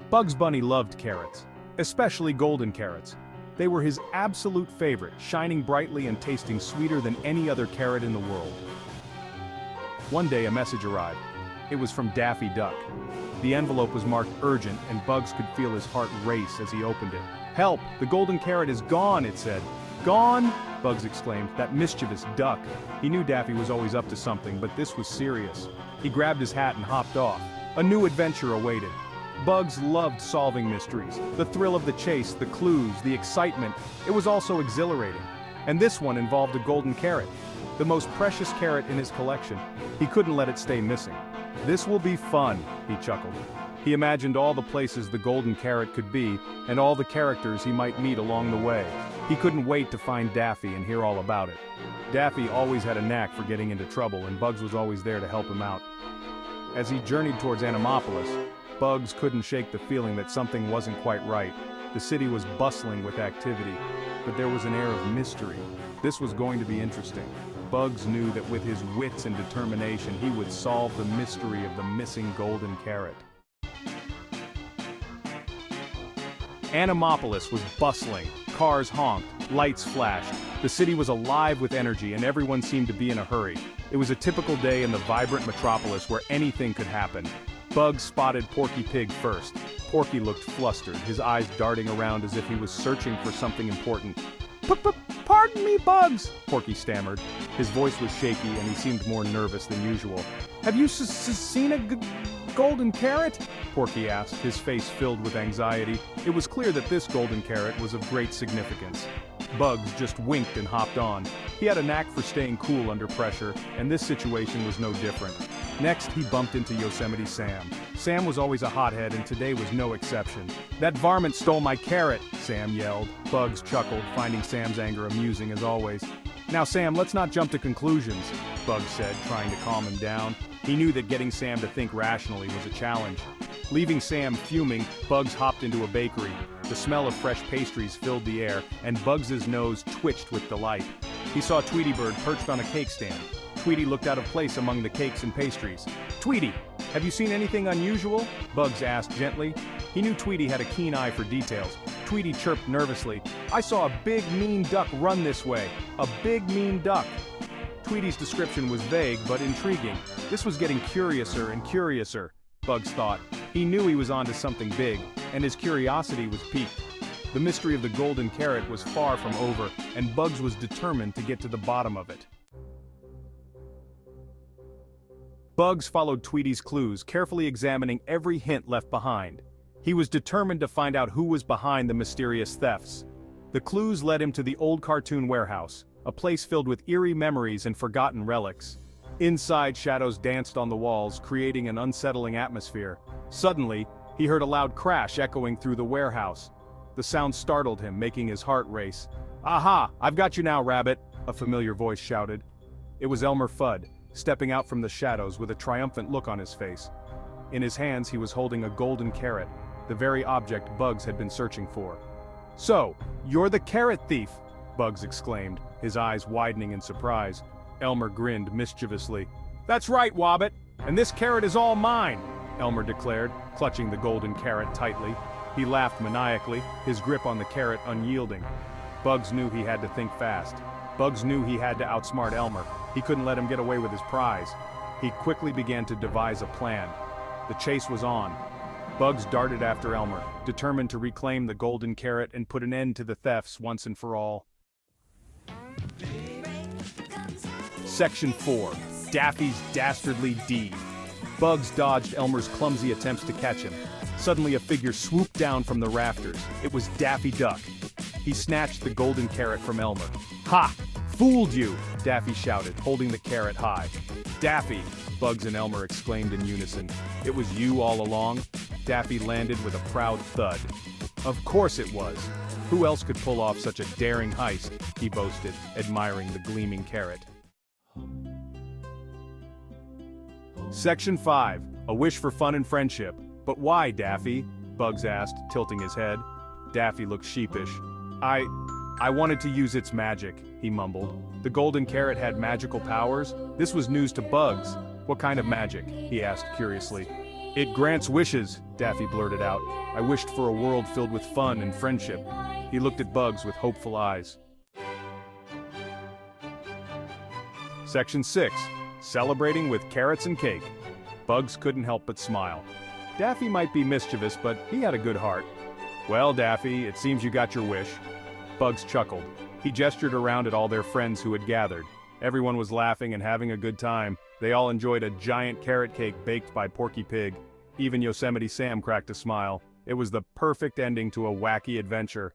Bugs Bunny loved carrots, especially golden carrots. They were his absolute favorite, shining brightly and tasting sweeter than any other carrot in the world. One day a message arrived. It was from Daffy Duck. The envelope was marked urgent, and Bugs could feel his heart race as he opened it. "Help! The golden carrot is gone," it said. "Gone?" Bugs exclaimed. That mischievous duck. He knew Daffy was always up to something, but this was serious. He grabbed his hat and hopped off. A new adventure awaited. Bugs loved solving mysteries. The thrill of the chase, the clues, the excitement. It was also exhilarating. And this one involved a golden carrot. The most precious carrot in his collection. He couldn't let it stay missing. "This will be fun," he chuckled. He imagined all the places the golden carrot could be, and all the characters he might meet along the way. He couldn't wait to find Daffy and hear all about it. Daffy always had a knack for getting into trouble, and Bugs was always there to help him out. As he journeyed towards Animopolis, Bugs couldn't shake the feeling that something wasn't quite right. The city was bustling with activity, but there was an air of mystery. This was going to be interesting. Bugs knew that with his wits and determination, he would solve the mystery of the missing golden carrot. Animopolis was bustling. Cars honked, lights flashed. The city was alive with energy, and everyone seemed to be in a hurry. It was a typical day in the vibrant metropolis where anything could happen. Bugs spotted Porky Pig first. Porky looked flustered, his eyes darting around as if he was searching for something important. "Pardon me, Bugs," Porky stammered. His voice was shaky and he seemed more nervous than usual. "Have you seen a golden carrot?" Porky asked, his face filled with anxiety. It was clear that this golden carrot was of great significance. Bugs just winked and hopped on. He had a knack for staying cool under pressure, and this situation was no different. Next, he bumped into Yosemite Sam. Sam was always a hothead, and today was no exception. "That varmint stole my carrot," Sam yelled. Bugs chuckled, finding Sam's anger amusing as always. "Now Sam, let's not jump to conclusions," Bugs said, trying to calm him down. He knew that getting Sam to think rationally was a challenge. Leaving Sam fuming, Bugs hopped into a bakery. The smell of fresh pastries filled the air, and Bugs's nose twitched with delight. He saw Tweety Bird perched on a cake stand. Tweety looked out of place among the cakes and pastries. "Tweety, have you seen anything unusual?" Bugs asked gently. He knew Tweety had a keen eye for details. Tweety chirped nervously. "I saw a big mean duck run this way. A big mean duck." Tweety's description was vague but intriguing. This was getting curiouser and curiouser, Bugs thought. He knew he was onto something big, and his curiosity was piqued. The mystery of the golden carrot was far from over, and Bugs was determined to get to the bottom of it. Bugs followed Tweety's clues, carefully examining every hint left behind. He was determined to find out who was behind the mysterious thefts. The clues led him to the old cartoon warehouse, a place filled with eerie memories and forgotten relics. Inside, shadows danced on the walls, creating an unsettling atmosphere. Suddenly, he heard a loud crash echoing through the warehouse. The sound startled him, making his heart race. "Aha! I've got you now, Rabbit!" a familiar voice shouted. It was Elmer Fudd, stepping out from the shadows with a triumphant look on his face. In his hands he was holding a golden carrot, the very object Bugs had been searching for. "So, you're the carrot thief!" Bugs exclaimed, his eyes widening in surprise. Elmer grinned mischievously. "That's right, Wobbit, and this carrot is all mine!" Elmer declared, clutching the golden carrot tightly. He laughed maniacally, his grip on the carrot unyielding. Bugs knew he had to think fast. Bugs knew he had to outsmart Elmer. He couldn't let him get away with his prize. He quickly began to devise a plan. The chase was on. Bugs darted after Elmer, determined to reclaim the golden carrot and put an end to the thefts once and for all. Section 4. Daffy's Dastardly Deed. Bugs dodged Elmer's clumsy attempts to catch him. Suddenly a figure swooped down from the rafters. It was Daffy Duck. He snatched the golden carrot from Elmer. "Ha! Fooled you!" Daffy shouted, holding the carrot high. "Daffy!" Bugs and Elmer exclaimed in unison. "It was you all along?" Daffy landed with a proud thud. "Of course it was. Who else could pull off such a daring heist?" he boasted, admiring the gleaming carrot. Section 5. A wish for fun and friendship. "But why, Daffy?" Bugs asked, tilting his head. Daffy looked sheepish. I wanted to use its magic," he mumbled. The golden carrot had magical powers? This was news to Bugs. "What kind of magic?" he asked curiously. It grants wishes, Daffy blurted out. I wished for a world filled with fun and friendship. He looked at Bugs with hopeful eyes. Section 6. Celebrating with carrots and cake. Bugs couldn't help but smile. Daffy might be mischievous, but he had a good heart. Well, Daffy, it seems you got your wish. Bugs chuckled. He gestured around at all their friends who had gathered. Everyone was laughing and having a good time. They all enjoyed a giant carrot cake baked by Porky Pig. Even Yosemite Sam cracked a smile. It was the perfect ending to a wacky adventure.